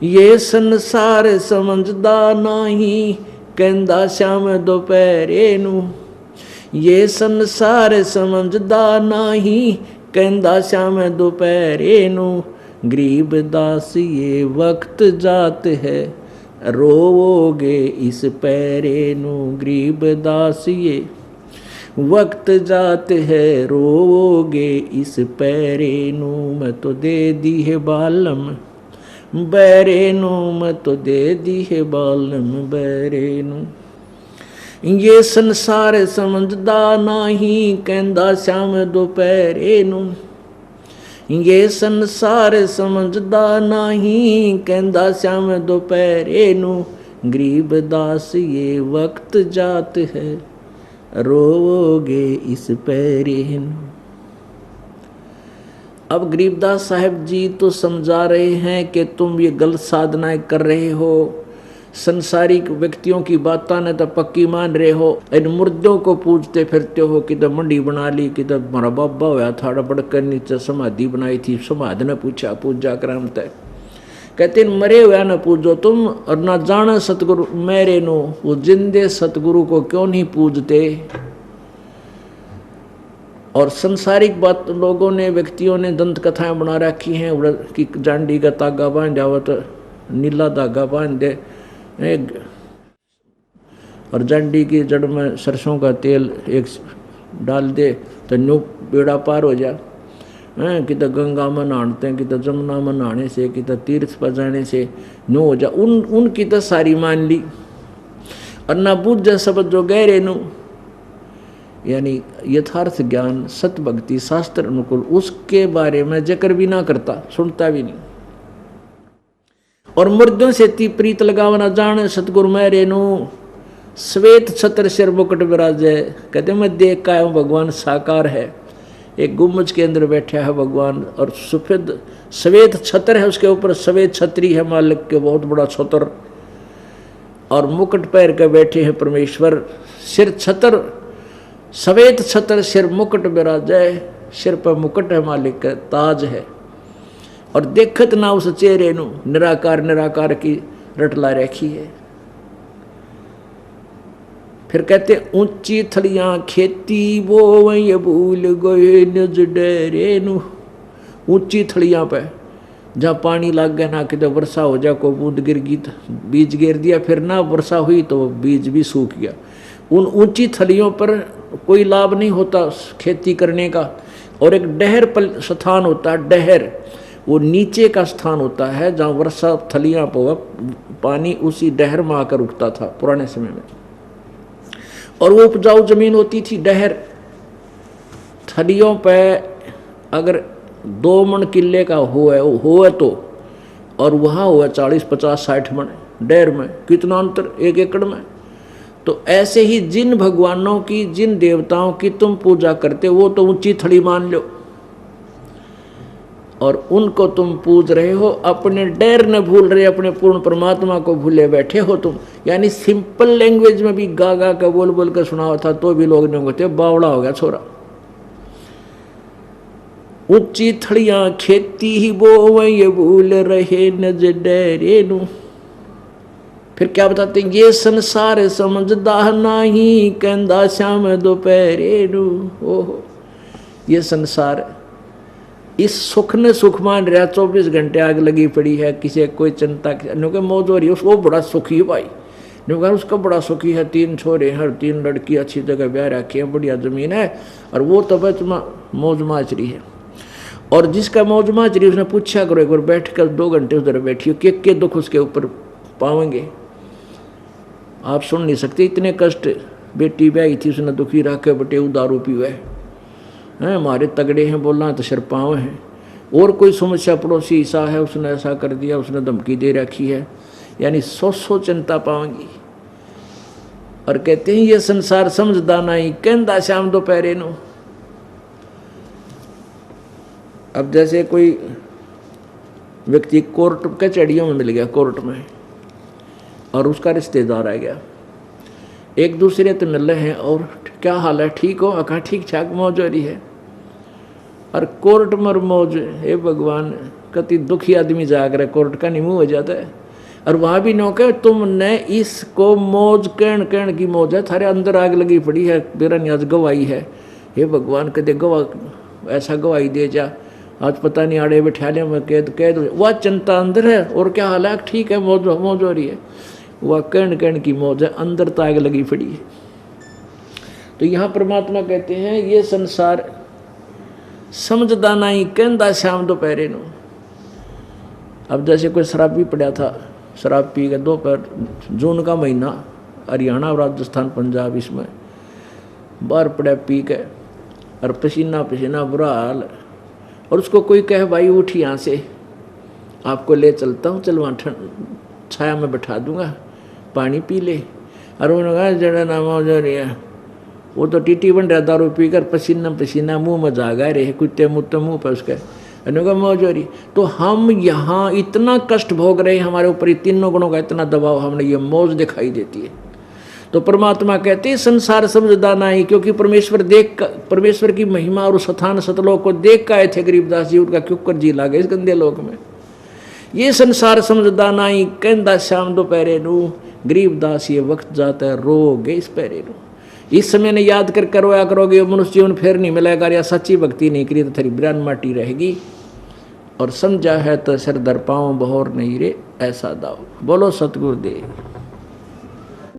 ये संसार समझदा नाही, कहंदा श्याम दोपहरे नू। ये संसार समझदा नाही, कहंदा श्याम दोपहरे नू। गरीब दास ये वक्त जात है, रोवोगे इस पैरे नू। गरीब दास ये वक्त जात है, रोवोगे इस पैरे नू। मैं तो दे दी है बालम बैरे नू, मैं तो दे दी है बालम बैरे नू। ये संसार समझदा नाही, कहंदा श्याम दोपहरे नू। ये संसार समझदा नाही, कहंदा श्याम दोपहरे नू। गरीब दास ये वक्त जात है, रोवोगे इस पैरे नू। अब गरीबदास साहब जी तो समझा रहे हैं कि तुम ये गलत साधनाएं कर रहे हो, संसारिक व्यक्तियों की बातें ने तो पक्की मान रहे हो, इन मुर्दों को पूजते फिरते हो। किधर मंडी बना ली, किधर हमारा बाबा होया था बड़कर नीचे समाधि बनाई थी, समाधि ने पूछा पूजा क्रम तय। कहते मरे हुआ न पूजो तुम, और ना जाना सतगुरु मेरे नो। वो जिंदे सतगुरु को क्यों नहीं पूजते। और संसारिक बात लोगों ने व्यक्तियों ने दंत कथाएं बना रखी हैं कि जांडी का तागा बांध जाओ तो नीला धागा बांध दे, और जांडी की जड़ में सरसों का तेल एक डाल दे तो न्यू बेड़ा पार हो जा। किधर गंगा में नहाते हैं, किधर जमुना में नहाने से, किधर तीर्थ पर जाने से न्यू हो जा। उनकी तो सारी मान ली, और ना बुझ शब्द जो गहरे नु, यानी यथार्थ ज्ञान सत भक्ति शास्त्र अनुकूल उसके बारे में जिक्र भी ना करता, सुनता भी नहीं। और मुर्दों से ती प्रीत लगावना जान सतगुरु मेरे नु। श्वेत छत्र सिर मुकुट विराजे, कहते मैं देख का हूँ भगवान साकार है। एक गुम्बज के अंदर बैठा है भगवान, और सफेद श्वेत छत्र है, उसके ऊपर श्वेत छत्री है मालिक के, बहुत बड़ा छत्र, और मुकुट पैर के बैठे हैं परमेश्वर। सिर छत्र श्वेत छत्र सिर मुकुट विराजे, सिर पर मुकुट है मालिक का, ताज है। और देखत ना उस चेहरे नु, निराकार निराकार की रटला रखी है। फिर कहते ऊंची थलियां खेती वो वही भूल गए निज डेरे नु। ऊंची थलियां पे जहाँ पानी लग गया ना, किधर वर्षा हो जा, को बूंद गिर गई बीज गिर दिया, फिर ना वर्षा हुई तो बीज भी सूख गया। उन ऊंची थलियों पर कोई लाभ नहीं होता खेती करने का। और एक डहर स्थान होता है, डहर वो नीचे का स्थान होता है जहाँ वर्षा थलियां पर पानी उसी डहर में आकर उगता था पुराने समय में, और वो उपजाऊ जमीन होती थी डहर। थलियों पे अगर 2 मन किले का हो तो, और वहाँ हुआ 40 50 60 मन, डहर में कितना अंतर 1 एकड़ में। तो ऐसे ही जिन भगवानों की, जिन देवताओं की तुम पूजा करते वो तो ऊंची थड़ी मान लो, और उनको तुम पूज रहे हो, अपने डर न भूल रहे, अपने पूर्ण परमात्मा को भूले बैठे हो तुम। यानी सिंपल लैंग्वेज में भी गा गा का बोल बोल कर सुना था तो भी लोग नहीं होते, बावड़ा हो गया छोरा। ऊंची थड़ियां खेती ही वो ये भूल रहे नज डरे नु। फिर क्या बताते हैं, ये संसार समझदा नहीं, कहंदा श्याम दोपहरे नु। ओहो, ये संसार इस सुख ने सुख मान रहा, 24 घंटे आग लगी पड़ी है, किसी कोई चिंता क्योंकि मौज हो रही है, उसको बड़ा सुखी है भाई। उसका बड़ा सुखी है, 3 छोरे हैं, 3 लड़की, अच्छी जगह ब्याह रखी है, बढ़िया जमीन है, और वो तो बस मौज माच रही है। और जिसका मौज माच रही उसने पूछा करो, एक बार बैठ कर 2 घंटे उधर बैठियो, के दुख उसके ऊपर पाओगे आप सुन नहीं सकते। इतने कष्ट, बेटी ब्याही थी उसने दुखी रखे, बटे दारू पीवे हैं, हमारे तगड़े हैं बोलना तो सिर पाँव हैं। और कोई समस्या पड़ोसी ऐसा है, उसने ऐसा कर दिया, उसने धमकी दे रखी है, यानी 100 चिंता पाऊंगी। और कहते हैं ये संसार समझदा नहीं, कहंदा श्याम दोपहरे नु। अब जैसे कोई व्यक्ति कोर्ट कचहरियों में मिल गया, कोर्ट में, और उसका रिश्तेदार आ गया, एक दूसरे से मिल रहे हैं, और क्या हाल है, ठीक हो, कहा ठीक ठाक, मौज हो रही है। और कोर्ट में मौज, हे भगवान कति दुखी आदमी जाकर कोर्ट का निमू हो जाता है। और वहाँ भी नो के तुमने इसको मौज कहन कहन की मौज है, थारे अंदर आग लगी पड़ी है, मेरा न्याज गवाही है। हे भगवान कदे गवाह ऐसा गवाही दे जा, आज पता नहीं आड़े बैठा लिया मैं कैद वह चिंता अंदर है। और क्या हाल है? ठीक है, मौज हो रही है, वह कहन की मौज है, अंदर तो आग लगी पड़ी है। तो यहाँ परमात्मा कहते हैं ये संसार समझदा नहीं कहंदा शाम दोपहरे नो। अब जैसे कोई शराबी पड़ा था, शराब पी के दोपहर, जून का महीना, हरियाणा राजस्थान पंजाब इसमें बाहर पड़ा पी के और पसीना बुरा हाल, और उसको कोई कहे भाई उठ यहाँ से, आपको ले चलता हूँ, चल वहाँ छाया में बैठा दूंगा, पानी पी ले। और उन्होंने कहा जड़ा नाम हो जा रही है, वो तो टीटी बन रहा दारू पी कर, पसीना मुँह में जागा रहे, कुत्ते मुत्ते मुँह पर उसके मौज हो रही। तो हम यहाँ इतना कष्ट भोग रहे हैं, हमारे ऊपर तीनों गुणों का इतना दबाव, हमने ये मौज दिखाई देती है। तो परमात्मा कहते हैं संसार समझदा नहीं, क्योंकि परमेश्वर की महिमा और स्थान सतलोक को देख के आए थे गरीबदास जी, उनका क्यों कर जी लागे इस गंदे लोक में। ये संसार समझदा नहीं कहंदा शाम दोपहरे नू, गरीबदास ये वक्त जाता है रोगे इस पैरे नू। इस समय ने याद कर रोया करोगे, मनुष्य जीवन फिर नहीं मिलेगा, या सच्ची भक्ति नहीं करी तो तेरी ब्रान माटी रहेगी। और समझा है तो सिर दर पाँव बहोर नहीं रे ऐसा दाव। बोलो सतगुरुदेव।